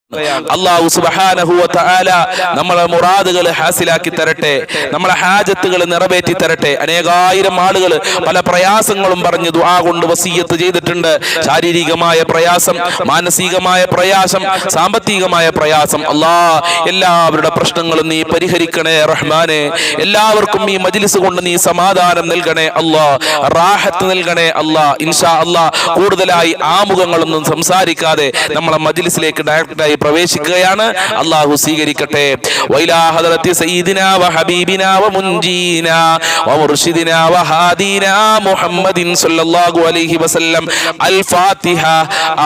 അല്ലാഹു സുബ്ഹാനഹു വ തആല നമ്മളെ മുറാദുകൾ ഹാസിലാക്കി തരട്ടെ, നമ്മളെ ഹാജത്തുകൾ നിറവേറ്റി തരട്ടെ. അനേകായിരം ആളുകൾ പല പ്രയാസങ്ങളും പറഞ്ഞ് ദുആ കൊണ്ട് വസിയ്യത്ത് ചെയ്തിട്ടുണ്ട്. ശാരീരികമായ പ്രയാസം, മാനസികമായ പ്രയാസം, സാമ്പത്തികമായ പ്രയാസം. അല്ലാഹ് എല്ലാവരുടെ പ്രശ്നങ്ങളും നീ പരിഹരിക്കണേ റഹ്മാനെ. എല്ലാവർക്കും ഈ മജ്ലിസ് കൊണ്ട് നീ സമാധാനം നൽകണേ അല്ലാഹ്, റാഹത്ത് നൽകണേ അല്ലാഹ്. ഇൻഷാ അല്ലാഹ് കൂടുതലായി ആമുഖങ്ങളൊന്നും സംസാരിക്കാതെ നമ്മളെ മജ്ലിസിലേക്ക് ഡയറക്റ്റായി പ്രവേശിക്കുകയാണ്. അല്ലാഹു സ്വീകരിക്കട്ടെ. വൈലാ ഹദറത്തി സയ്യിദിനാ വ ഹബീബിനാ വ മുൻജീനാ വ മുർഷിദിനാ വ ഹാദീനാ മുഹമ്മദിൻ സ്വല്ലല്ലാഹു അലൈഹി വസല്ലം. അൽ ഫാത്തിഹ.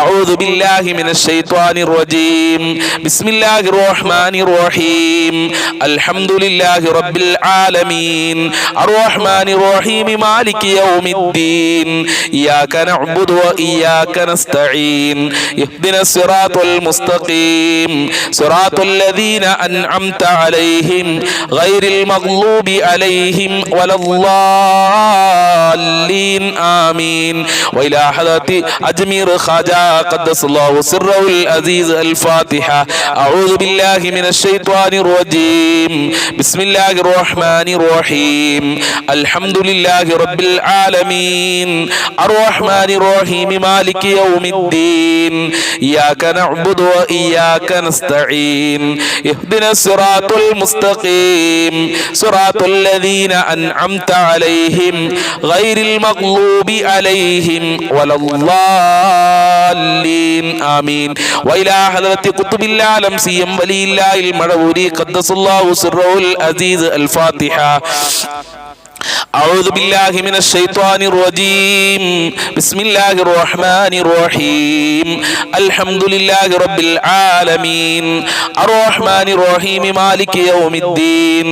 അഊദു ബില്ലാഹി മിനശ് ശൈത്വാനിർ റജീം. ബിസ്മില്ലാഹിർ റഹ്മാനിർ റഹീം. അൽഹംദുലില്ലാഹി റബ്ബിൽ ആലമീൻ അർറഹ്മാനിർ റഹീം മാലികി യൗമിദ്ദീൻ ഇയ്യാക നഅ്ബുദു വ ഇയ്യാക നസ്തഈൻ ഇഹ്ദിനസ് സിറാത്തൽ മുസ്തഖീം صراط الذين أنعمت عليهم غير المغضوب عليهم ولا الضالين آمين. وإلى حضرة أجمير خواجة قدس الله سره العزيز. الفاتحة. أعوذ بالله من الشيطان الرجيم. بسم الله الرحمن الرحيم. الحمد لله رب العالمين الرحمن الرحيم مالك يوم الدين إياك نعبد وإياك نستعين اهدنا الصراط المستقيم صراط الذين أنعمت عليهم غير المغضوب عليهم ولا الضالين آمين. وإلى حضرة قطب العالم سيم ولي الله المروري قدس الله سره العزيز. الفاتحة. أعوذ بالله من الشيطان الرجيم. بسم الله الرحمن الرحيم. الحمد لله رب العالمين الرحمن الرحيم مالك يوم الدين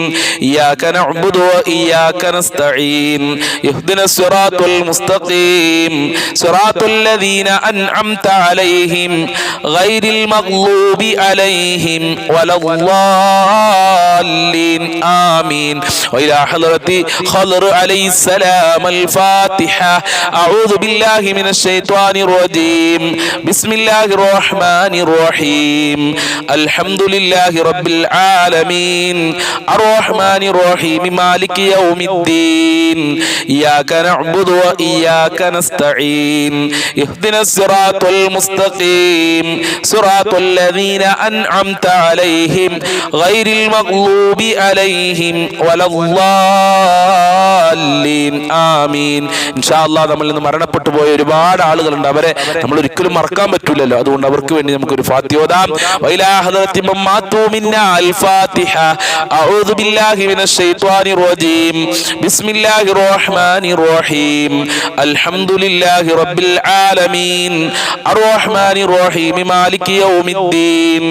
إياك نعبد وإياك نستعين اهدنا الصراط المستقيم صراط الذين أنعمت عليهم غير المغضوب عليهم ولا الضالين آمين. وإلى حضرة خضر عليه السلام. الفاتحة. أعوذ بالله من الشيطان الرجيم. بسم الله الرحمن الرحيم. الحمد لله رب العالمين الرحمن الرحيم مالك يوم الدين إياك نعبد وإياك نستعين اهدنا الصراط المستقيم صراط الذين أنعمت عليهم غير المغضوب عليهم ولا الضالين آمين. ഇൻഷാ അല്ലാഹ് നമ്മളിൽ നിന്ന് മരണപ്പെട്ടു പോയ ഒരുപാട് ആളുകളുണ്ട്. അവരെ നമ്മൾ ഒരിക്കലും മറക്കാൻ പറ്റില്ലല്ലോ. അതുകൊണ്ട് അവർക്ക് വേണ്ടി നമുക്കൊരു ഫാത്തിഹ ഓതാം. വൈലാ ഹദറത്തി മമ്മാതു മിന്നാ അൽ ഫാത്തിഹ. അഊദു ബില്ലാഹി മിനശ് ശൈത്വാനിർ റജീം. ബിസ്മില്ലാഹിർ റഹ്മാനിർ റഹീം. അൽഹംദുലില്ലാഹി റബ്ബിൽ ആലമീൻ അർറഹ്മാനിർ റഹീം മാലികി യൗമിദ്ദീൻ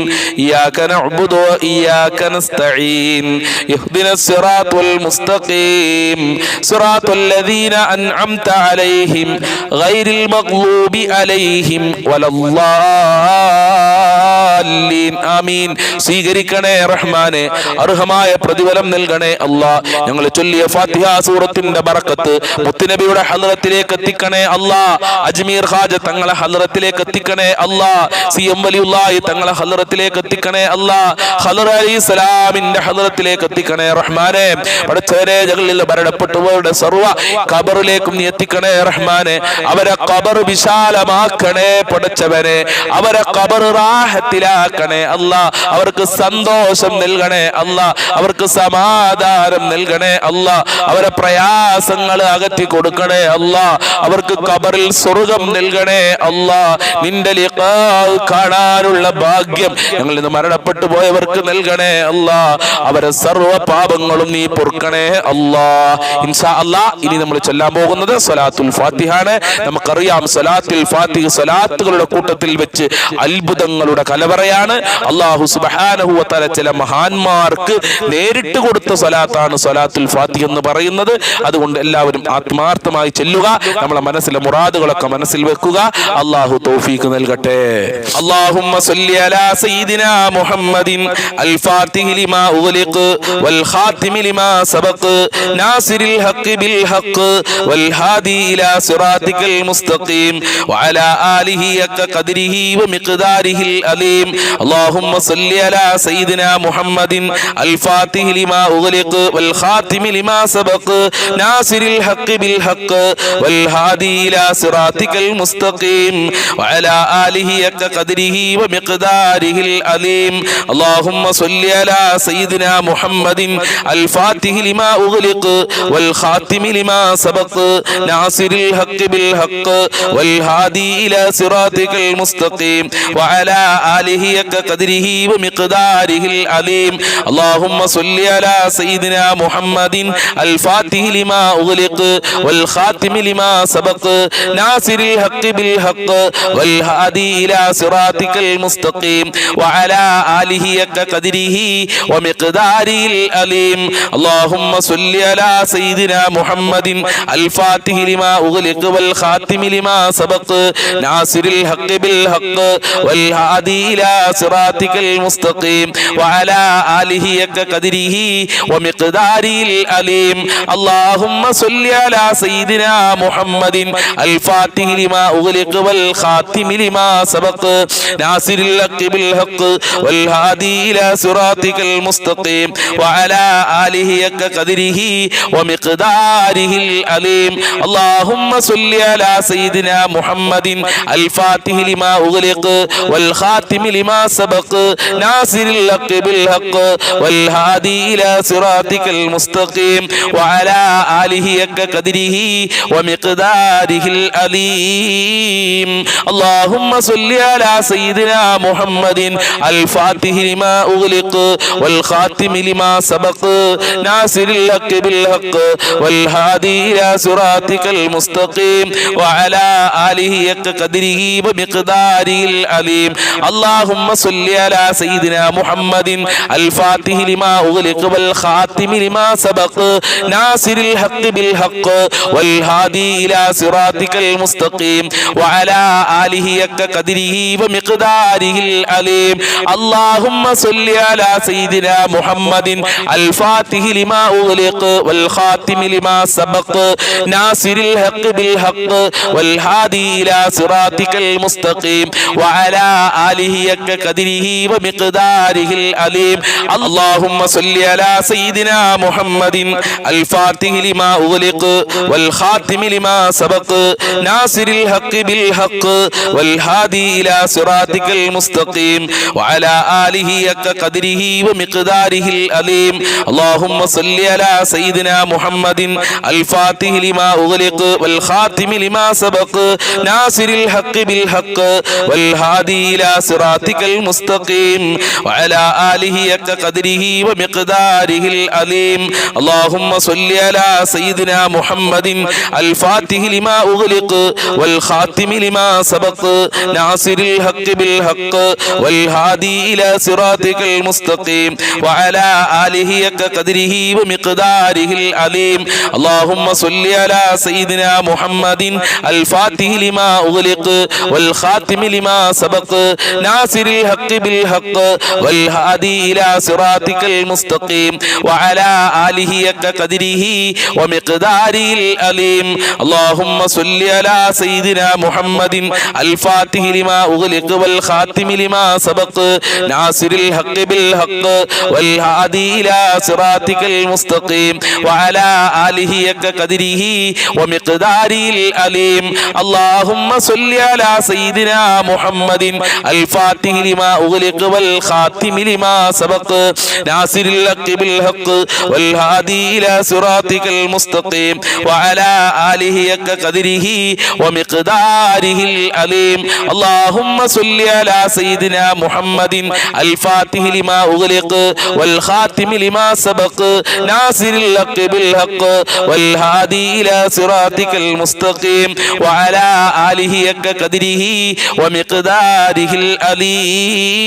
ഇയ്യാക നഅ്ബുദു വ ഇയ്യാക നസ്തഈൻ ഇഹ്ദിനസ് സിറാത്തൽ മുസ്തഖീം സിറാത്തൽ ലദീന അൻഅംത അലൈഹിം ഗൈറിൽ മഗ്ദൂബി അലൈഹിം വലദ്ദാലിൻ ആമീൻ. സ്വീകരിക്കണേ റഹ്മാനെ, അർഹമായ പ്രതിഫലം നൽകണേ അല്ലാഹ്. ഞങ്ങൾ ചൊല്ലിയ ഫാത്തിഹ സൂറത്തിന്റെ ബറക്കത്ത് മുത്തുനബിയുടെ ഹദ്റത്തിലേക്ക് എത്തിക്കണേ അല്ലാഹ്. അജ്മീർ ഖാജ തങ്ങളെ ഹദ്റത്തിലേക്ക് എത്തിക്കണേ അല്ലാഹ്. സിഎം വലിയുള്ളാഹി തങ്ങളെ ഹദ്റത്തിലേക്ക് എത്തിക്കണേ അല്ലാഹ്. ഖദർ അലൈഹിസ്സലാമിന്റെ ഹദ്റത്തിലേക്ക് എത്തിക്കണേ റഹ്മാനെ. പടച്ചവനെ, ഞങ്ങളിൽ മരണപ്പെട്ടവരുടെ സർവ്വ ഖബറിലേക്കും നീ എത്തിക്കണേ റഹ്മാനെ. അവരെ ഖബർ വിശാലമാക്കണേ പടച്ചവനെ. അവരെ ഖബർ റാഹത്തിലാക്കണേ അല്ലാഹ്. അവർക്ക് സന്തോഷം നൽകണേ അല്ലാഹ്. അവർക്ക് സമാധാനം നൽകണേ അല്ലാഹ്. അവരെ പ്രയാസങ്ങൾ അകറ്റി കൊടുക്കണേ അല്ലാഹ്. അവർക്ക് ഖബറിൽ സ്വർഗ്ഗം നൽകണേ അല്ലാഹ്. നിന്റെ ലിഖാ കാണാനുള്ള ഭാഗ്യം ഞങ്ങളിൽ നിന്ന് മരണപ്പെട്ടു പോയവർക്ക് നൽകണേ അല്ലാഹ്. അവരെ സർവ്വ പാപങ്ങളും നീ പൊറുക്കണേ അല്ലാഹ്. ഇൻഷാ അല്ലാഹ് ഇനി നമ്മൾ ചൊല്ലാൻ പോകുന്നത് സ്വലാത്തുൽ ഫാത്തിഹ ആണ്. നമുക്കറിയാം സ്വലാത്തുൽ ഫാത്തിഹ സ്വലാത്തുകളുടെ കൂട്ടത്തിൽ വെച്ച് അത്ഭുതങ്ങളുടെ കലവറയാണ്. അല്ലാഹു സുബ്ഹാനഹു വ തആല ചില മഹാന്മാർക്ക് നേരിട്ട് കൊടുത്ത സ്വലാത്താണ് സ്വലാത്തുൽ ഫാത്തിഹ എന്ന് പറയുന്നത്. അതുകൊണ്ട് എല്ലാവരും ആത്മാർത്ഥമായി ചെല്ലുക. നമ്മളെ മനസ്സിലെ മുറാദുകളൊക്കെ മനസ്സിൽ വെക്കുക. അല്ലാഹു തൗഫീഖ് നൽകട്ടെ. അല്ലാഹുമ്മ സ്വല്ലി അലാ സയ്യിദിനാ മുഹമ്മദിൻ അൽ ഫാത്തിഹി ലിമാ ഉഗ്ലിഖ് വൽ ഖാതിമി ലിമാ സബഖ് നാസിറിൽ ഹഖ് ബിൽ ഹഖ് വൽ ഹാദി ഇലാ സിറാത്തിക്കൽ മുസ്തഖീം വഅലാ ആലിഹി ഹഖ ഖദ്രിഹി വമിഖ്ദാരിഹിൽ അലീം. അല്ലാഹുമ്മ സ്വല്ലി അലാ സയ്യിദിനാ മുഹമ്മദിൻ അൽ ഫാത്തിഹി ലിമാ ഉഗ്ലിഖ് വൽ ഖാതിമി ലിമാ സബഖ് നാസിറിൽ ഹഖ് ബിൽ ഹഖ് വൽ ഹാദി ഇലാ സിറാത്തിക്കൽ മുസ്തഖീം വഅലാ ആലിഹി ഹഖ ഖദ്രിഹി വമിഖ്ദാരിഹിൽ അലീം. അല്ലാഹുമ്മ സ്വല്ലി അലാ സയ്യിദിനാ മുഹമ്മദിൻ അൽ ഫാത്തിഹി ലിമാ ഉഗ്ലിഖ് വൽ ഖാതിമി ലിമാ സബഖ് നാസിറിൽ ഹഖ് ബിൽ ഹഖ് വൽ ഹാദി ഇലാ സിറാത്തിക്കൽ മുസ്തഖീം വഅലാ ആലിഹി ഹഖ ഖദ്രിഹി വമിഖ്ദാരിഹിൽ അലീം. അല്ലാഹുമ്മ സ്വല്ലി അലാ സയ്യിദിനാ മുഹമ്മദിൻ അൽ ഫാത്തിഹി ലിമാ ഉഗ്ലിഖ് വൽ ഖാതിമി ലിമാ സബഖ് നാസിറിൽ ഹഖ് ബിൽ ഹഖ് വൽ ഹാദി ഇലാ സിറാത്തിക്കൽ മുസ്തഖീം വഅലാ ആലിഹി ഹഖ ഖദ്രിഹി വമിഖ്ദാരിഹിൽ അലീം. അല്ലാഹുമ്മ സ്വല്ലി അലാ സയ്യിദിനാ മുഹമ്മദിൻ അൽ ഫാത്തിഹി ലിമാ ഉഗ്ലിഖ് വൽ ഖാതിമി ലിമാ സബഖ് നാസിറിൽ ഹഖ് ബിൽ ഹഖ് വൽ ഹാദി ഇലാ സിറാത്തിക്കൽ മുസ്തഖീം വഅലാ ആലിഹി ഹഖ ഖദ്രിഹി വമിഖ്ദാരിഹിൽ അലീം. അല്ലാഹുമ്മ സ്വല്ലി അലാ സയ്യിദിനാ മുഹമ്മദിൻ അൽ ഫാത്തിഹി ലിമാ ഉഗ്ലിഖ് വൽ ഖാതിമി ലിമാ സബഖ് നാസിറിൽ ഹഖ് ബിൽ ഹഖ് വൽ ഹാദി ഇലാ സിറാത്തിക്കൽ മുസ്തഖീം വഅലാ ആലിഹി ഹഖ ഖദ്രിഹി വമിഖ്ദാരിഹിൽ അലീം. അല്ലാഹുമ്മ സ്വല്ലി അലാ സയ്യിദിനാ മുഹമ്മദിൻ അൽ ഫാത്തിഹി ലിമാ ഉഗ്ലിഖ് വൽ ഖാതിമി ലിമാ സബഖ് നാസിറിൽ ഹഖ് ബിൽ ഹഖ് വൽ ഹാദി ഇലാ സിറാത്തിക്കൽ മുസ്തഖീം വഅലാ ആലിഹി ഹഖ ഖദ്രിഹി വമിഖ്ദാരിഹിൽ അലീം. അല്ലാഹുമ്മ സ്വല്ലി അലാ സയ്യിദിനാ മുഹമ്മദിൻ അൽ ഫാത്തിഹി ലിമാ ഉഗ്ലിഖ് വൽ ഖാതിമി ലിമാ സബഖ് നാസിറിൽ ഹഖ് ബിൽ ഹഖ് വൽ ഹാദി ഇലാ സിറാത്തിക്കൽ മുസ്തഖീം വഅലാ ആലിഹി ഹഖ ഖദ്രിഹി വമിഖ്ദാരിഹിൽ അലീം. അല്ലാഹുമ്മ സ്വല്ലി അലാ സയ്യിദിനാ മുഹമ്മദിൻ അൽ ഫാത്തിഹി ലിമാ ഉഗ്ലിഖ് വൽ ഖാതിമി ലിമാ സബഖ് നാസിറിൽ ഹഖ് ബിൽ ഹഖ് വൽ ഹാദി ഇലാ സിറാത്തിക്കൽ മുസ്തഖീം വഅലാ ആലിഹി ഹഖ ഖദ്രിഹി വമിഖ്ദാരിഹിൽ അലീം. അല്ലാഹുമ്മ സ്വല്ലി അലാ സയ്യിദിനാ മുഹമ്മദിൻ അൽ ഫാത്തിഹി ലിമാ ഉഗ്ലിഖ് വൽ ഖാതിമി ലിമാ സബഖ് നാസിറിൽ ഹഖ് ബിൽ ഹഖ് വൽ ഹാദി ഇലാ സിറാത്തിക്കൽ മുസ്തഖീം വഅലാ ആലിഹി ഹഖ ഖദ്രിഹി വമിഖ്ദാരിഹിൽ അലീം. അല്ലാഹുമ്മ സ്വല്ലി അലാ സയ്യിദിനാ മുഹമ്മദിൻ അൽ ഫാത്തിഹി ലിമാ ഉഗ്ലിഖ് വൽ ഖാതിമി ലിമാ സബഖ് നാസിറിൽ ഹഖ് ബിൽ ഹഖ് വൽ ഹാദി ഇലാ സിറാത്തിക്കൽ മുസ്തഖീം വഅലാ ആലിഹി ഹഖ ഖദ്രിഹി വമിഖ്ദാരിഹിൽ അലീം. അല്ലാഹുമ്മ സ്വല്ലി അലാ സയ്യിദിനാ മുഹമ്മദിൻ അൽ ഫാത്തിഹി ലിമാ ഉഗ്ലിഖ് വൽ ഖാതിമി ലിമാ സബഖ് നാസിറിൽ ഹഖ് ബിൽ ഹഖ് വൽ ഹാദി ഇലാ സിറാത്തിക്കൽ മുസ്തഖീം വഅലാ ആലിഹി ഹഖ ഖദ്രിഹി വമിഖ്ദാരിഹിൽ അലീം. അല്ലാഹുമ്മ സ്വല്ലി അലാ സയ്യിദിനാ മുഹമ്മദിൻ അൽ ഫാത്തിഹി ലിമാ ഉഗ്ലിഖ് വൽ ഖാതിമി ലിമാ സബഖ് നാസിറിൽ ഹഖ് ബിൽ ഹഖ് വൽ ഹാദി ഇലാ സിറാത്തിക്കൽ മുസ്തഖീം വഅലാ ആലിഹി ഹഖ ഖദ്രിഹി വമിഖ്ദാരിഹിൽ അലീം. അല്ലാഹുമ്മ സ്വല്ലി അലാ സയ്യിദിനാ മുഹമ്മദിൻ അൽ ഫാത്തിഹി ലിമാ ഉഗ്ലിഖ് വൽ ഖാതിമി ലിമാ സബഖ് നാസിറിൽ ഹഖ് ബിൽ ഹഖ് വൽ ഹാദി ഇലാ സിറാത്തിക്കൽ മുസ്തഖീം വഅലാ ആലിഹി ഹഖ ഖദ്രിഹി വമിഖ്ദാരിഹിൽ അലീം. അല്ലാഹുമ്മ സ്വല്ലി അലാ സയ്യിദിനാ മുഹമ്മദിൻ അൽ ഫാത്തിഹി ലിമാ ഉഗ്ലിഖ് വൽ ഖാതിമി ലിമാ സബഖ് നാസിറിൽ ഹഖ് ബിൽ ഹഖ് വൽ ഹാദി ഇലാ സിറാത്തിക്കൽ മുസ്തഖീം വഅലാ ആലിഹി ഹഖ ഖദ്രിഹി വമിഖ്ദാരിഹിൽ അലീം. അല്ലാഹുമ്മ സ്വല്ലി അലാ സയ്യിദിനാ മുഹമ്മദിൻ അൽ ഫാത്തിഹി ലിമാ ഉഗ്ലിഖ് വൽ ഖാതിമി ലിമാ സബഖ് നാസിറിൽ ഹഖ് ബിൽ ഹഖ് വൽ ഹാദി ഇലാ സിറാത്തിക്കൽ മുസ്തഖീം വഅലാ ആലിഹി ഹഖ ഖദ്രിഹി വമിഖ്ദാരിഹിൽ അലീം. അല്ലാഹുമ്മ സ്വല്ലി അലാ സയ്യിദിനാ മുഹമ്മദിൻ അൽ ഫാത്തിഹി ലിമാ ഉഗ്ലിഖ് വൽ ഖാതിമി ലിമാ സബഖ് നാസിറിൽ ഹഖ് ബിൽ ഹഖ് വൽ ഹാദി ഇലാ സിറാത്തിക്കൽ മുസ്തഖീം വഅലാ ആലിഹി ഹഖ ഖദ്രിഹി വമിഖ്ദാരിഹിൽ അലീം.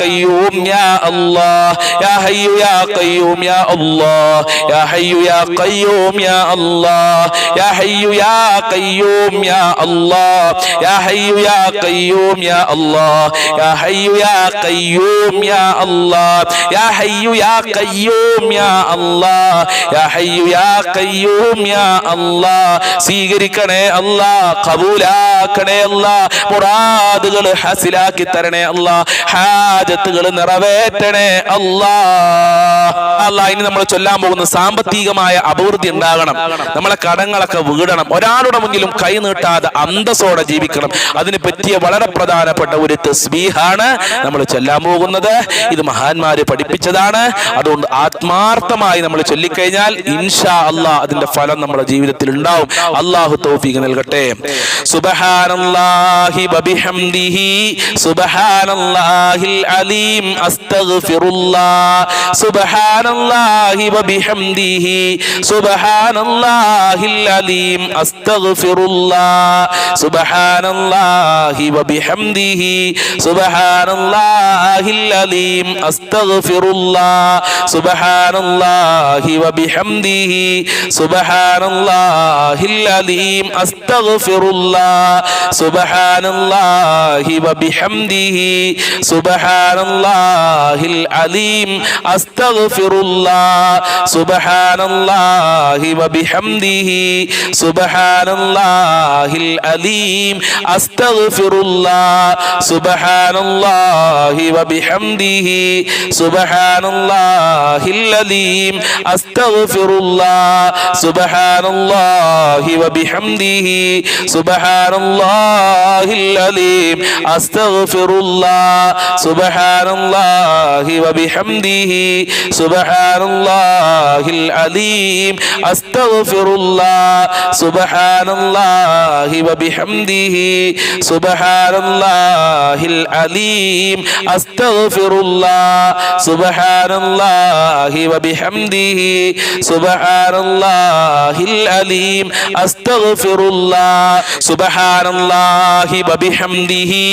ഖയ്യൂം യാ അല്ലാഹ് യാ ഹയ്യു യാ ഖയ്യൂം യാ അല്ലാഹ് യാ ഹയ്യു യാ ഖയ്യൂം യാ അല്ലാഹ് യാ ഹയ്യു യാ ഖയ്യൂം യാ അല്ലാഹ് യാ ഹയ്യു യാ ഖയ്യൂം യാ അല്ലാഹ് യാ ഹയ്യു യാ ഖയ്യൂം യാ അല്ലാഹ് യാ ഹയ്യു യാ ഖയ്യൂം യാ അല്ലാഹ് യാ ഹയ്യു യാ ഖയ്യൂം യാ അല്ലാഹ്. സ്വീകരിക്കണേ അല്ലാഹ്, ഖബൂലാക്കണേ അല്ലാഹ്, മുറാദുകൾ ഹാസിലാക്കി തരണേ അല്ലാഹ്, ഹാജത്തുകൾ നിറവേറ്റണേ അല്ലാഹ്. അല്ലാഹ് ഇനി നമ്മൾ ചൊല്ലാൻ പോകുന്ന സാമ്പത്തികമായ അഭിവൃദ്ധി ഉണ്ടാകണം, നമ്മളെ കടങ്ങളൊക്കെ വീടണം, ഒരാളുടെ മുന്നിലും കൈ നീട്ടാതെ അന്തസ്സോടെ ജീവിക്കണം. അതിന് പറ്റിയ വളരെ പ്രധാനപ്പെട്ട ഒരു തസ്ബീഹാണ് നമ്മൾ ചൊല്ലാൻ പോകുന്നത്. ഇത് മഹാന്മാര് പഠിപ്പിച്ചതാണ്. അതുകൊണ്ട് ആത്മാർത്ഥമായി നമ്മൾ ചൊല്ലിക്കഴിഞ്ഞാൽ ഇൻഷാ അല്ലാഹ് അതിന്റെ ഫലം നമ്മുടെ ജീവിതത്തിൽ ഉണ്ടാവും. അല്ലാഹു തൗഫീഖ് നൽകട്ടെ. സുബ്ഹാനല്ലാഹി വബിഹംദിഹി സുബ്ഹാനല്ലാഹിൽ അലീം അസ്തഗ്ഫിറുല്ലാഹ് സുബ്ഹാനല്ലാഹി വബിഹംദിഹി സുബ്ഹാനല്ലാഹിൽ അലീം അസ്തഗ്ഫിറുല്ലാഹ് സുബ്ഹാനല്ലാഹി വബിഹംദിഹി സുബ്ഹാനല്ലാഹിൽ അലീം അസ്തഗ്ഫിറുല്ലാഹ് സുബ്ഹാനല്ലാഹി വബിഹംദിഹി സുബ്ഹാനല്ലാഹിൽ അലീം അസ്തഗ്ഫിറുല്ലാഹ് സുബ്ഹാനല്ലാഹി വബിഹംദിഹി സുബ്ഹാനല്ലാഹിൽ അലീം അസ്തഗ്ഫിറുല്ലാഹ് സുബ്ഹാനല്ലാഹി വബിഹംദിഹി സുബ്ഹാനല്ലാഹിൽ അലീം അസ്തഗ്ഫിറുല്ലാഹ് സുബ്ഹാനല്ലാഹി വബിഹംദിഹി സുബ്ഹാനല്ലാഹിൽ അലീം അസ്തഗ്ഫിറുല്ലാഹ് സുബ്ഹാനല്ലാഹി വബിഹംദിഹി സുബ്ഹാനല്ലാഹിൽ അലീം അസ്തഗ്ഫിറുല്ലാഹ് സുബ്ഹാനല്ലാഹി വബിഹംദിഹി സുബ്ഹാനല്ലാഹിൽ അലീം അസ്തഗ്ഫിറുല്ലാഹ് സുബ്ഹാനല്ലാഹി വബിഹംദിhi സുബ്ഹാനല്ലാഹിൽ അലീം അസ്തഗ്ഫിറുല്ലാഹ് സുബ്ഹാനല്ലാഹി വബിഹംദിhi സുബ്ഹാനല്ലാഹിൽ അലീം അസ്തഗ്ഫിറുല്ലാഹ് സുബ്ഹാനല്ലാഹി വബിഹംദിhi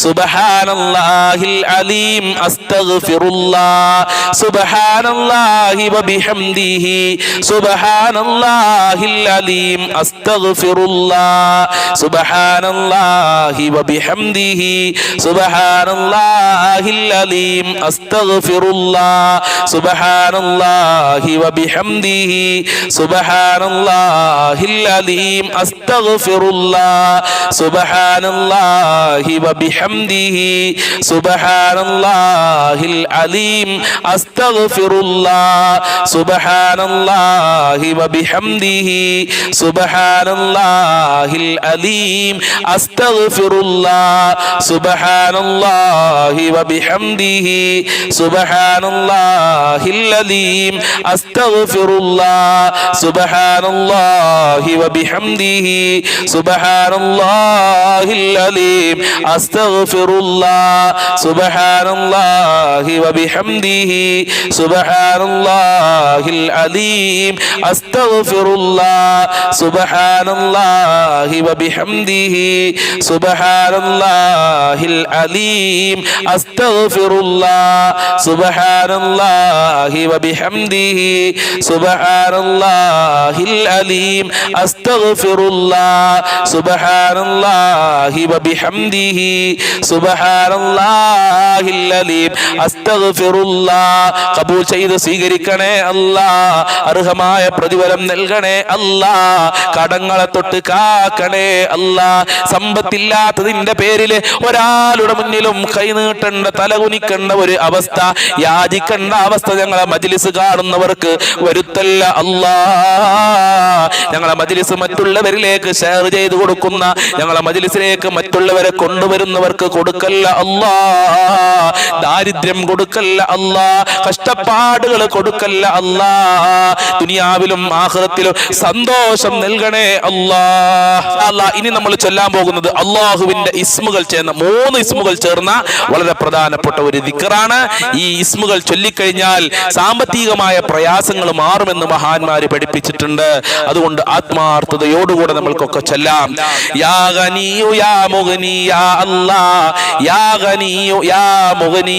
സുബ്ഹാനല്ലാഹിൽ അലീം അസ്തഗ്ഫിറുല്ലാഹ് സുബ്ഹാനല്ലാഹി വബിഹംദിhi സുബ്ഹാനല്ലാഹിൽ അലീം അസ്തഗ്ഫിറുല്ലാഹ് സുബ്ഹാനല്ലാഹി വബിഹംദിhi സുബ്ഹാനല്ലാഹിൽ അലീം അസ്തഗ്ഫിറുല്ലാഹ് സുബ്ഹാനല്ലാഹി വബിഹംദിhi സുബ്ഹാനല്ലാഹിൽ അലീം അസ്തഗ്ഫിറുല്ലാഹ് സുബ്ഹാനല്ലാഹി വബിഹംദിhi സുബ്ഹാനല്ലാഹിൽ അലീം അസ്തഗ്ഫിറുല്ലാഹ് സുബ്ഹാനല്ലാഹി വബിഹംദിhi സുബ്ഹാനല്ലാഹിൽ അലീം അസ്തഗ്ഫിറുല്ലാഹ് സുബ്ഹാനല്ലാഹി വബിഹംദിhi സുബ്ഹാനല്ലാഹിൽ അലീം അസ്തഗ്ഫിറുല്ലാഹ് സുബ്ഹാനല്ലാഹി വബിഹംദിhi സുബ്ഹാനല്ലാഹിൽ അലീം അസ്തഗ്ഫിറുല്ലാഹ് സുബ്ഹാനല്ലാഹി വബിഹംദിhi സുബ്ഹാനല്ലാഹിൽ അലീം അസ്തഗ്ഫിറുല്ലാഹ് സുബ്ഹാനല്ലാഹി വബിഹംദിhi സുബ്ഹാനല്ലാഹിൽ അലീം അസ്തഗ്ഫിറുല്ലാഹ് സുബ്ഹാനല്ലാഹി വബിഹംദിhi സുബ്ഹാനല്ലാഹിൽ അലീം അസ്തഗ്ഫിറുല്ലാഹ് സുബ്ഹാനല്ലാഹി വബിഹംദിhi സുബ്ഹാനല്ലാഹിൽ അലീം അസ്തഗ്ഫിറുല്ലാഹ്. ഖബൂൽ ചെയ്ത് സ്വീകരിക്കണേ അല്ലാഹ്, അർഹമായ പ്രതിഫലം നൽകണേ അല്ലാഹ്, കടങ്ങളെ തൊട്ട് കാക്കണേ അല്ലാഹ്. സമ്പത്തില്ലാത്തതിന്റെ പേരിൽ ഒരാളുടെ മുന്നിലും കൈനീട്ടേണ്ട, തലകുനിക്കേണ്ട ഒരു അവസ്ഥ, യാചിക്കേണ്ട അവസ്ഥ ഞങ്ങളെ മജ്ലിസ് കാണുന്നവർക്ക് വരുത്തല്ല അല്ലാഹ്. ഞങ്ങളെ മജ്ലിസ് മറ്റുള്ളവരിലേക്ക് ഷെയർ ചെയ്ത് കൊടുക്കുന്ന, ഞങ്ങളെ മജ്ലിസിലേക്ക് മറ്റുള്ളവരെ കൊണ്ടുവരുന്നവർക്ക് കൊടുക്കല്ല അല്ലാഹ്. ദാരിദ്ര്യം കൊടുക്കല്ല അല്ലാഹ്, കഷ്ടപ്പാടുകൾ കൊടുക്കല്ല അല്ലാഹ്. ദുനിയാവിലും ആഖിറത്തിലും സന്തോഷം നൽകണേ അല്ലാഹ്. ഇനി നമ്മൾ ചൊല്ലാൻ പോകുന്നത് അല്ലാഹുവിന്റെ ഇസ്മുകൾ ചേർന്ന 3 ഇസ്മുകൾ ചേർന്ന വളരെ പ്രധാനപ്പെട്ട ഒരു ദിക്റാണ്. ഈ ഇസ്മുകൾ ചൊല്ലിക്കഴിഞ്ഞാൽ സാമ്പത്തികമായ പ്രയാസങ്ങൾ മാറുമെന്ന് മഹാന്മാര് പഠിപ്പിച്ചിട്ടുണ്ട്. അതുകൊണ്ട് ആത്മാർത്ഥതയോടുകൂടെ നമ്മൾക്കൊക്കെ ചൊല്ലാം. യാ ഗനിയു യാ മുഗ്നി യാ അല്ലാഹ്, യാ ഗനിയു യാ മുഗ്നി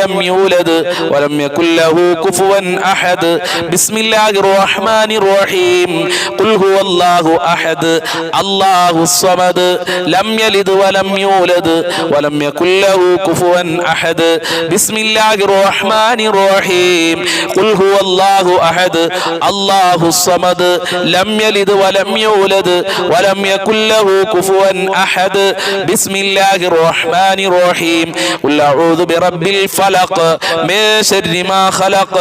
ولم يولد ولم يكن له كفوا أحد بسم الله الرحمن الرحيم قل هو الله أحد الله الصمد لم يلد ولم يولد ولم يكن له كفوا أحد بسم الله الرحمن الرحيم قل هو الله أحد الله الصمد لم يلد ولم يولد ولم يكن له كفوا أحد بسم الله الرحمن الرحيم قل أعوذ برب الفلق من شر ما خلق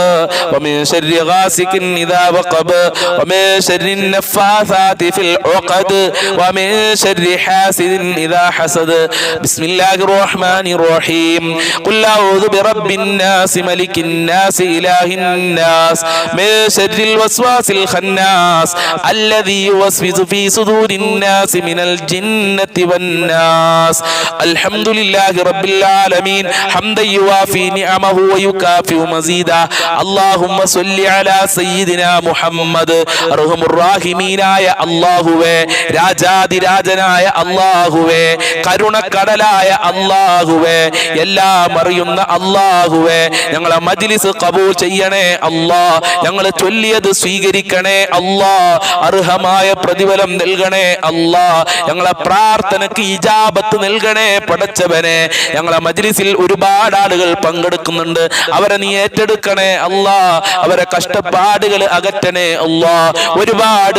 ومن شر غاسق إذا وقب ومن شر النفاثات في العقد ومن شر حاسد إذا حسد بسم الله الرحمن الرحيم قل أعوذ برب الناس ملك الناس إله الناس من شر الوسواس الخناس الذي يوسوس في صدور الناس من الجنة والناس الحمد لله رب العالمين حمدا يوافي نعمه ويكافئ مزيدا اللهم صل على سيدنا محمد أرحم الراحمين يا الله രാജാതിരാജനായ അല്ലാഹുവേ കരുണക്കടലായ അല്ലാഹുവേ എല്ലാം അറിയുന്ന അല്ലാഹുവേ ഞങ്ങളെ മജ്ലിസ് ഖബൂൽ ചെയ്യണേ അല്ലാ ഞങ്ങൾ ചൊല്ലിയത് സ്വീകരിക്കണേ അല്ലാ അർഹമായ പ്രതിഫലം നൽകണേ അല്ലാ ഞങ്ങളെ പ്രാർത്ഥനയ്ക്ക് ഇജാബത്ത് നൽകണേ പടച്ചവനെ ഞങ്ങളെ മജ്ലിസിൽ ഒരുപാട് ആളുകൾ പങ്കെടുക്കുന്നുണ്ട് അവരെ നീ ഏറ്റെടുക്കണേ അല്ലാ അവരെ കഷ്ടപ്പാടുകൾ അകറ്റണേ അല്ലാ ഒരുപാട്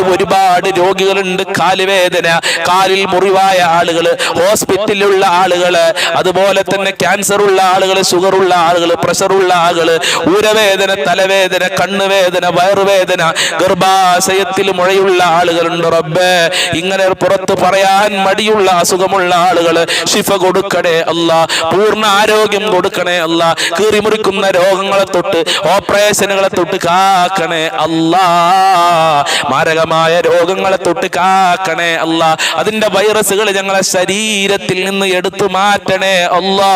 രോഗികളുണ്ട് കാലുവേദന കാലിൽ മുറിവായ ആളുകള് ഹോസ്പിറ്റലിലുള്ള ആളുകള് അതുപോലെ തന്നെ ക്യാൻസർ ഉള്ള ആളുകള് ഷുഗർ ഉള്ള ആളുകള് പ്രഷർ ഉള്ള ആളുകള് ഊരവേദന തലവേദന കണ്ണുവേദന വയറുവേദന ഗർഭാശയത്തിൽ മുഴയുള്ള ആളുകളുണ്ട് റബ്ബേ ഇങ്ങനെ പുറത്ത് പറയാൻ മടിയുള്ള അസുഖമുള്ള ആളുകള് ശിഫ കൊടുക്കണേ അല്ലാ പൂർണ്ണ ആരോഗ്യം കൊടുക്കണേ അല്ലാ കീറിമുറിക്കുന്ന രോഗങ്ങളെ തൊട്ട് ഓപ്പറേഷനുകളെ തൊട്ട് കാക്കണേ അല്ലാ മാരകമായ രോഗങ്ങളെ തൊട്ട് കാക്കണേ അല്ലാ അതിന്റെ വൈറസുകൾ ഞങ്ങളെ ശരീരത്തിൽ നിന്ന് എടുത്തു മാറ്റണേ അല്ലാ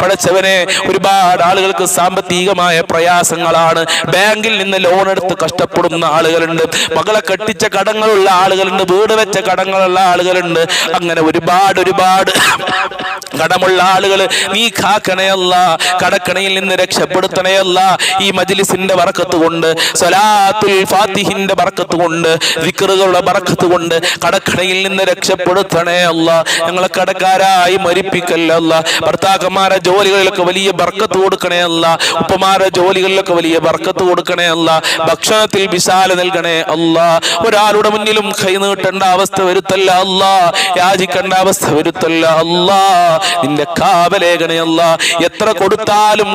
പടച്ചവനെ ഒരുപാട് ആളുകൾക്ക് സാമ്പത്തികമായ പ്രയാസങ്ങളാണ് ബാങ്കിൽ നിന്ന് ലോൺ എടുത്ത് കഷ്ടപ്പെടുന്ന ആളുകളുണ്ട് മകളെ കെട്ടിച്ച കടങ്ങളുള്ള ആളുകളുണ്ട് വീട് വെച്ച കടങ്ങളുള്ള ആളുകളുണ്ട് അങ്ങനെ ഒരുപാട് കടമുള്ള ആളുകൾ നീ കാക്കണേ അല്ലാ കടക്കണയിൽ നിന്ന് രക്ഷപ്പെടുത്തണേ അല്ലാ ഈ മജ്ലിസിന്റെ ബറക്കത്ത് കൊണ്ട് സ്വലാത്തുൽ ഫാത്തിഹിന്റെ ബറക്കത്ത് കൊണ്ട് ദിക്റുകളുടെ ബറക്കത്ത് കൊണ്ട് കടക്കണയിൽ നിന്ന് രക്ഷപ്പെടുത്തണേ അല്ലാ ഞങ്ങളെ കടക്കാരായി മരിപ്പിക്കല്ലേ അല്ലാ ഭർത്താക്കന്മാരെ ജോലികളിലൊക്കെ വലിയ ബർക്കത്ത് കൊടുക്കണേ അല്ലാ ഉപ്പമാരെ ജോലികളിലൊക്കെ വലിയ ബർക്കത്ത് കൊടുക്കണേ അല്ലാ ഭക്ഷണത്തിൽ വിശാല നൽകണേ അല്ലാ ഒരാളുടെ മുന്നിലും കൈ നീട്ടേണ്ട അവസ്ഥ വരുത്തല്ല അല്ലാ യാചിക്കേണ്ട അവസ്ഥ വരുത്തല്ല അല്ലാ നിന്റെ കാവലേഖണേ അല്ലാ എത്ര കൊടുത്താലും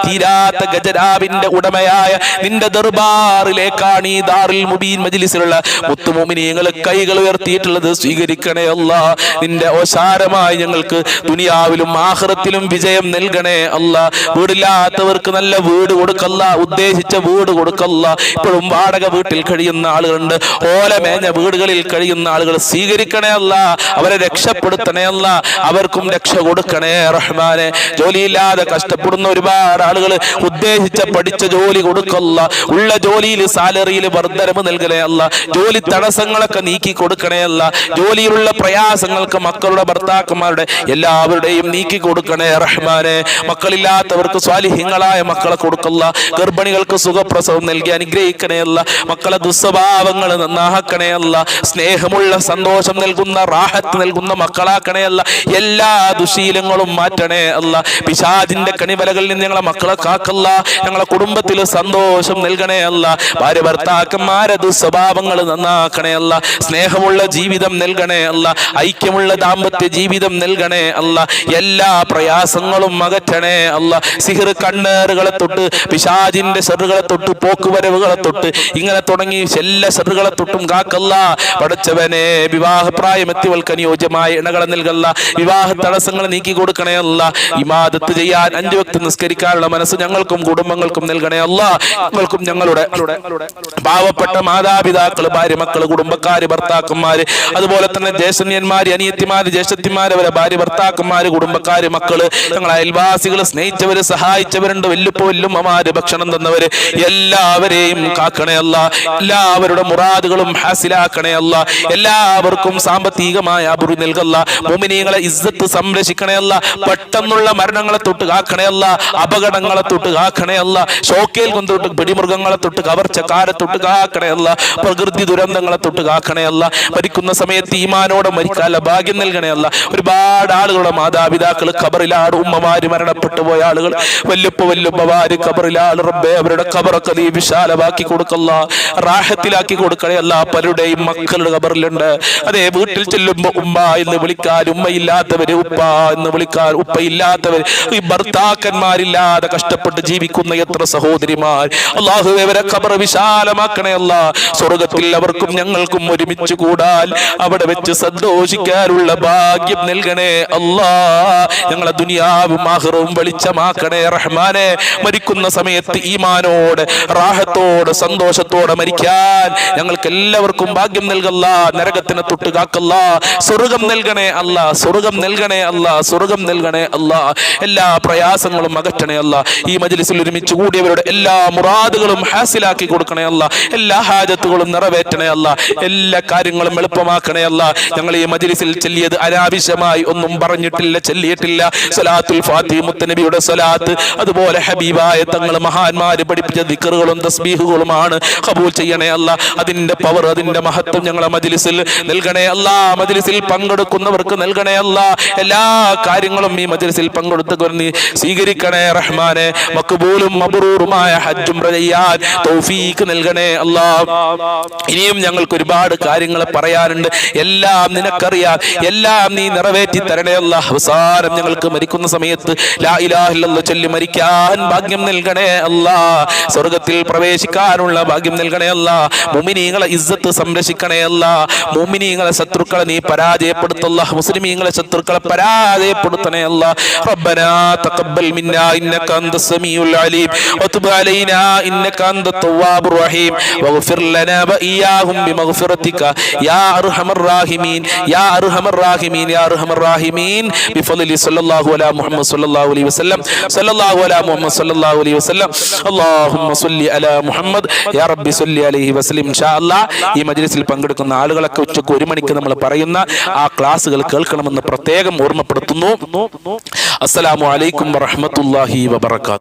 തീരാത്ത ഗജരാവിന്റെ ഉടമയായ നിന്റെ ദർബാറിലേക്കാണ് ഈ ദാറുൽ മുബീൻ മജ്ലിസിലുള്ള മുത്തുമോമിനീങ്ങൾ കൈകൾ ഉയർത്തിയിട്ടുള്ളത് സ്വീകരിക്കണേ അല്ലാ നിന്റെ ഓശാരമായി ഞങ്ങൾക്ക് ദുനിയാവിലും ആഖിറത്തിലും വിജയം നൽകണേ അല്ലാ വീടില്ലാത്തവർക്ക് നല്ല വീട് കൊടുക്കല്ല ഉദ്ദേശിച്ച വീട് കൊടുക്കല്ല ഇപ്പോഴും വാടക വീട്ടിൽ കഴിയുന്ന ആളുകളുണ്ട് ഓലമേഞ്ഞ വീടുകളിൽ കഴിയുന്ന ആളുകൾ സ്വീകരിക്കണേ അല്ലാ അവരെ രക്ഷപ്പെടുത്തണേ അല്ലാ അവർക്കും രക്ഷ കൊടുക്കണേ റഹ്മാനെ ജോലിയില്ലാതെ കഷ്ടപ്പെടുന്ന ഒരുപാട് ആളുകൾ ഉദ്ദേശിച്ച പഠിച്ച ജോലി കൊടുക്കല്ല ഉള്ള ജോലിയിൽ സാലറിയിൽ വർധനവ് നൽകണേ അല്ല ജോലി തടസ്സങ്ങളൊക്കെ നീക്കി കൊടുക്കണേ അല്ല ജോലിയിലുള്ള പ്രയാസങ്ങൾക്ക് മക്കളുടെ ഭർത്താക്കന്മാരുടെ എല്ലാവരുടെയും നീക്കി കൊടുക്കണേ റഹ്മാനെ മക്കളില്ലാത്തവർക്ക് സ്വാലിഹ്യങ്ങളായ മക്കളെ കൊടുക്കല്ല ഗർഭിണികൾക്ക് സുഖപ്രസവം നൽകി അനുഗ്രഹിക്കണേ അല്ല മക്കളെ ദുസ്വഭാവങ്ങൾ നന്നാക്കണേ അല്ല സ്നേഹമുള്ള സന്തോഷം നൽകുന്ന റാഹത്ത് നൽകുന്ന മക്കളാക്കണേ അല്ല എല്ലാ ദുശീലങ്ങളും മാറ്റണേ അല്ല പിശാചിന്റെ കണിവലകളിൽ നിന്ന് ഞങ്ങളെ മക്കളെ കാക്കല്ല ഞങ്ങളെ കുടുംബത്തിൽ സന്തോഷം നൽകണേ അല്ല ഭാര്യ ഭർത്താക്കന്മാരെ ദുസ്വഭാവങ്ങൾ നന്നാക്കണേ അല്ല സ്നേഹമുള്ള ജീവിതം നൽകണേ അല്ല ഐക്യമുള്ള ദാമ്പത്യ ജീവിതം നൽകണേ അല്ല എല്ലാ പ്രയാസങ്ങളും അകറ്റണേ അല്ല സിഹിർ കണ്ണേറുകളെ തൊട്ട് പിശാചിന്റെ ഷെറുകളെ തൊട്ട് പോക്കുവരവുകളെ തൊട്ട് ഇങ്ങനെ തുടങ്ങി എല്ലാ ഷെറുകളെ തൊട്ടും കാക്കല്ല പടച്ചവനെ വിവാഹപ്രായം എത്തിയവൾക്ക് അനുയോജ്യമായ ഇണകളെ നൽകല്ല വിവാഹ തടസ്സങ്ങൾ നീക്കി കൊടുക്കണേ അല്ല ഇബാദത്ത് ചെയ്യാൻ 5 വക്ത് നിസ്കരിക്കാനുള്ള മനസ്സ് ഞങ്ങൾക്കും കുടുംബങ്ങൾക്കും നൽകണേ അല്ല ഞങ്ങൾക്കും ഞങ്ങളുടെ പാവപ്പെട്ട മാതാപിതാക്കൾ ഭാര്യ മക്കൾ കുടുംബക്കാര് ഭർത്താക്കന്മാര് അതുപോലെ തന്നെ ജ്യേഷ്ഠന്മാര് അനിയത്തിമാര് ജ്യേഷ്ഠത്തിമാര് അവരെ ഭാര്യ ഭർത്താക്കന്മാര് കുടുംബക്കാര് മക്കള് ഞങ്ങളെ അയൽവാസികള് സ്നേഹിച്ചവര് സഹായിച്ചവരുണ്ട് വല്ലുപ്പമാര് ഭക്ഷണം തന്നവര് എല്ലാവരെയും കാക്കണേ അല്ല എല്ലാവരുടെ മുറാദുകളും ഹാസിലാക്കണേ അല്ല എല്ലാവർക്കും സാമ്പത്തികമായ അഭിവൃദ്ധി നൽകല്ല മുഅ്മിനീങ്ങളെ ഇസ്സത്ത് സംരക്ഷിക്കണേ അല്ല പെട്ടെന്നുള്ള മരണങ്ങളെ തൊട്ട് കാക്കണേ അല്ല, അപകടങ്ങളെ തൊട്ട് കാക്കണേ അല്ല, ഷോക്കേൽ കൊണ്ടോട്ട് പിടിമൃഗങ്ങളെ തൊട്ട് കവർച്ചക്കാരെ തൊട്ട് കാക്കണേ അല്ല, പ്രകൃതി ദുരന്തങ്ങളെ തൊട്ട് കാക്കണേ അല്ല, മരിക്കുന്ന സമയത്ത് ഈമാനോടെ മരിക്കാനുള്ള ഭാഗ്യം നൽകണേ അല്ല. ഒരുപാട് ആളുകളുടെ മാതാപിതാക്കൾ ഖബറിലാണ്, ഉമ്മമാര് മരണപ്പെട്ടു പോയ ആളുകൾ, വല്ലുപ്പമാര് ഖബറിലാണ്. റബ്ബേ, അവരുടെ ഖബറൊക്കെ നീ വിശാലമാക്കി കൊടുക്കല്ല, റാഹത്തിലാക്കി കൊടുക്കണേ അല്ല. പലരുടെയും മക്കളുടെ ഖബറിലുണ്ട്. അതേ വീട്ടിൽ ചെല്ലുമ്പോ ഉമ്മ എന്ന് വിളിക്കാൻ ഉമ്മയില്ലാത്തവര്, ഉപ്പ എന്ന് വിളിക്കാൻ ഉപ്പയില്ലാത്തവര്, ഈ ഭർത്താക്കന്മാരില്ലാതെ കഷ്ടപ്പെട്ട് ജീവിക്കുന്ന എത്ര സഹോദരിമാർ. അല്ലാഹുവേ, അവരെ ഖബർ വിശാലമാക്കണേ അല്ല. സ്വർഗത്തിൽ അവർക്കും ഞങ്ങൾക്കും ഒരുമിച്ച് കൂടാൻ, അവിടെ വെച്ച് സന്തോഷിക്കാനുള്ള ഭാഗ്യം നൽകണേ അല്ലാ. ഞങ്ങളെ ദുനിയാവും ആഖിറവും വെളിച്ചമാക്കണേ റഹ്മാനെ. മരിക്കുന്ന സമയത്ത് ഈമാനോടെ റാഹത്തോടെ സന്തോഷത്തോടെ മരിക്കാൻ ഞങ്ങൾക്ക് എല്ലാവർക്കും ഭാഗ്യം നൽകല്ല. നരകത്തിനെ തൊട്ട് കാക്കല്ല. സ്വർഗം നൽകണേ അല്ല, സ്വർഗം നൽകണേ അല്ല, സ്വർഗം നൽകണേ അല്ല. എല്ലാ പ്രയാസങ്ങളും അകറ്റണേ അല്ല. ഈ മജ്ലിസിൽ ഒരുമിച്ച് കൂടിയവരുടെ എല്ലാ മുറാദുകളും ഹാസിലാക്കി കൊടുക്കണേ അല്ല. എല്ലാ ഹാജത്തുകളും നിറവേറ്റണേ അല്ല. എല്ലാ കാര്യങ്ങളും എളുപ്പമാക്കണേ അല്ല. ഞങ്ങൾ ഈ മജ്ലിസിൽ ചൊല്ലിയത് അനാവശ്യമായി ഒന്നും പറഞ്ഞിട്ടില്ല, ചൊല്ലിയിട്ടില്ല. സ്വലാത്തുൽ ഫാത്തിഹ, മുത്തനബിയുടെ സ്വലാത്ത്, അതുപോലെ ഹബീബായ തങ്ങൾ മഹാന്മാര് പഠിപ്പിച്ച ദിക്റുകളും തസ്ബീഹുകളുമാണ്. ഖബൂൽ ചെയ്യണേ അല്ല. അതിന്റെ പവർ, അതിന്റെ മഹത്വം ഞങ്ങളെ മജ്ലിസിൽ നൽകണേ അല്ല. മജ്ലിസിൽ പങ്കെടുക്കുന്നവർക്ക് നൽകണേ അല്ല. എല്ലാ കാര്യങ്ങളും ഈ മജ്ലിസിൽ പങ്കെടുത്തവർ നീ സ്വീകരിക്കണേ റഹ്മാനെ. മഖ്ബൂലും മബ്റൂറുമായ ഹജ്ജും ചെയ്യാൻ തൗഫീഖ് നൽകണേ അല്ലാ. ഇനിയും ഞങ്ങൾക്ക് ഒരുപാട് കാര്യങ്ങൾ പറയാനുണ്ട്. എല്ലാം നിനക്കറിയാം, എല്ലാം നീ നിറവേറ്റി തരണേ അല്ലാ. അവസാനം ഞങ്ങൾക്ക് മരിക്കുന്ന സമയത്ത് ലാ ഇലാഹ ഇല്ലല്ലാഹ് ചൊല്ലി മരിക്കാൻ ഭാഗ്യം നൽകണേ അല്ലാ. സ്വർഗത്തിൽ പ്രവേശിക്കാനുള്ള ഭാഗ്യം നൽകണേ അല്ലാ. മുഅ്മിനീങ്ങളെ ഇസ്സത്ത് സംരക്ഷിക്കണേ അല്ലാ. മുഅ്മിനീങ്ങളെ ശത്രുക്കളെ നീ പരാജയപ്പെടുത്തല്ല. മുസ്ലിമീങ്ങളെ ശത്രുക്കളെ പരാജയപ്പെടുത്തണേ അല്ലാ. റബ്ബനാ തഖബ്ബൽ മിന്നാ ഇന്നക അൻതസ് സമീഉൽ അലീം വതുബ് അലൈനാ ഇന്നക അൻതത് തവ്വാബുർ റഹീം വഗ്ഫിർ ലനാ വഇയ്യാഹും ബിമഗ്ഫിറതിക യാ അർഹമർ റഹീമീൻ യാ അർഹമർ റഹീമീൻ യാ അർഹമർ റഹീമീൻ ബിഫദ്ലി സല്ലല്ലാഹു അലാ മുഹമ്മദ് സല്ലല്ലാഹു അലൈഹി വസല്ലം സല്ലല്ലാഹു അലാ മുഹമ്മദ് സല്ലല്ലാഹു അലൈഹി വസല്ലം അല്ലാഹുമ്മ സ്വല്ലി അലാ മുഹമ്മദ് യാ റബ്ബി സ്വല്ലി അലൈഹി വസല്ലം. ഇൻഷാ അല്ലാഹ് ഈ മജ്ലിസിൽ പങ്കെടുക്കുന്ന ആളുകളൊക്കെ ഉച്ചയ്ക്ക് 1 മണിക്ക് നമ്മൾ പറയുന്ന ആ ക്ലാസുകൾ കേൾക്കണമെന്ന് പ്രത്യേകം ഓർമ്മപ്പെടുത്തുന്നു. അസ്സലാമു അലൈക്കും വറഹ്മത്തുള്ളാഹി വബറകാതുഹു.